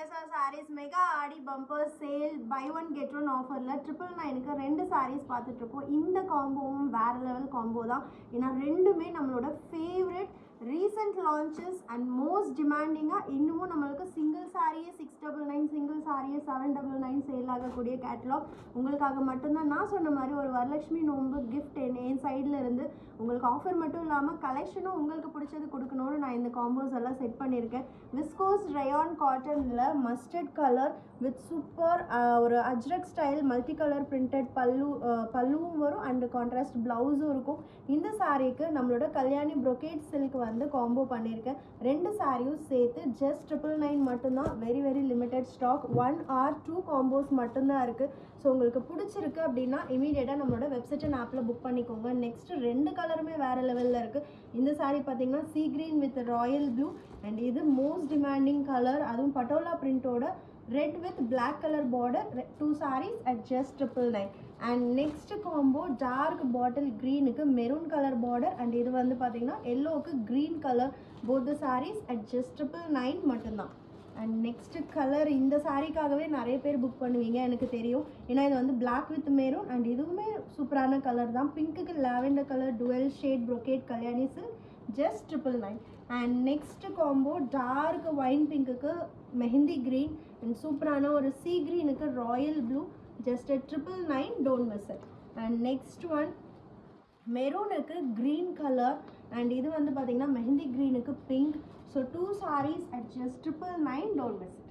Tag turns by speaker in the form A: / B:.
A: CSR sarees mega Aadi bumper sale buy one get one ஆஃபரில் 999க்கு 2 sarees பார்த்துட்ருக்கோம். இந்த காம்போவும் வேறு லெவல் காம்போ தான். ஏன்னா ரெண்டுமே நம்மளோட favourite recent launches and most டிமாண்டிங்காக இன்னமும் நம்மளுக்கு சிங்கிள் சாரியே 699, சிங்கிள் சாரியே 799 சேல் ஆகக்கூடிய கேட்லாக் உங்களுக்காக மட்டும்தான். நான் சொன்ன மாதிரி ஒரு வரலட்சுமி நோன்பு கிஃப்ட் என் சைடில் இருந்து உங்களுக்கு ஆஃபர் மட்டும் இல்லாமல் கலெக்ஷனும் உங்களுக்கு பிடிச்சது கொடுக்கணும்னு நான் இந்த காம்போஸ் எல்லாம் செட் பண்ணியிருக்கேன். விஸ்கோஸ் ரயான் காட்டனில் மஸ்டர்ட் கலர் வித் சூப்பர் ஒரு ajrakh style multi colour printed பல்லுவும் வரும் அண்ட் கான்ட்ராஸ்ட் ப்ளவுஸும் இருக்கும். இந்த சாரீக்கு நம்மளோட கல்யாணி ப்ரொகேட் சில்க் வந்து காம்போ பண்ணியிருக்கேன். 2 சாரியும் சேர்த்து ஜஸ்ட் 999 மட்டும்தான். Very very limited stock. 1 or 2 combos மட்டும்தான் இருக்குது. ஸோ உங்களுக்கு பிடிச்சிருக்கு அப்படின்னா இமீடியட்டாக நம்மளோட வெப்சைட் அண்ட் ஆப்பில் புக் பண்ணிக்கோங்க. நெக்ஸ்ட் 2 கலருமே வேறு லெவலில் இருக்குது. இந்த சாரீ பார்த்தீங்கன்னா sea green with royal blue and இது மோஸ்ட் டிமாண்டிங் கலர், அதுவும் பட்டோலா பிரிண்டோட red with black colour border. 2 sarees at just 999. And next combo dark bottle க்ரீனுக்கு மெரூன் கலர் பார்டர் அண்ட் இது வந்து பார்த்தீங்கன்னா எல்லோவுக்கு green colour. Both the sarees at just 999 மட்டும்தான். And next colour இந்த சாரீக்காகவே நிறைய பேர் புக் பண்ணுவீங்க எனக்கு தெரியும். ஏன்னா இது வந்து பிளாக் வித் மெரூன் அண்ட் இதுவுமே சூப்பரான கலர் தான். பிங்க்குக்கு lavender colour dual shade brocade Kalyani silk just 999. And next combo dark wine பிங்க்குக்கு மெஹந்தி க்ரீன் அண்ட் சூப்பரான ஒரு சீ க்ரீனுக்கு royal blue just 999. Don't miss it. And next one மெரூனுக்கு க்ரீன் கலர் அண்ட் இது வந்து பார்த்தீங்கன்னா மெஹந்தி க்ரீனுக்கு pink. So 2 sarees at just 999. Don't miss it.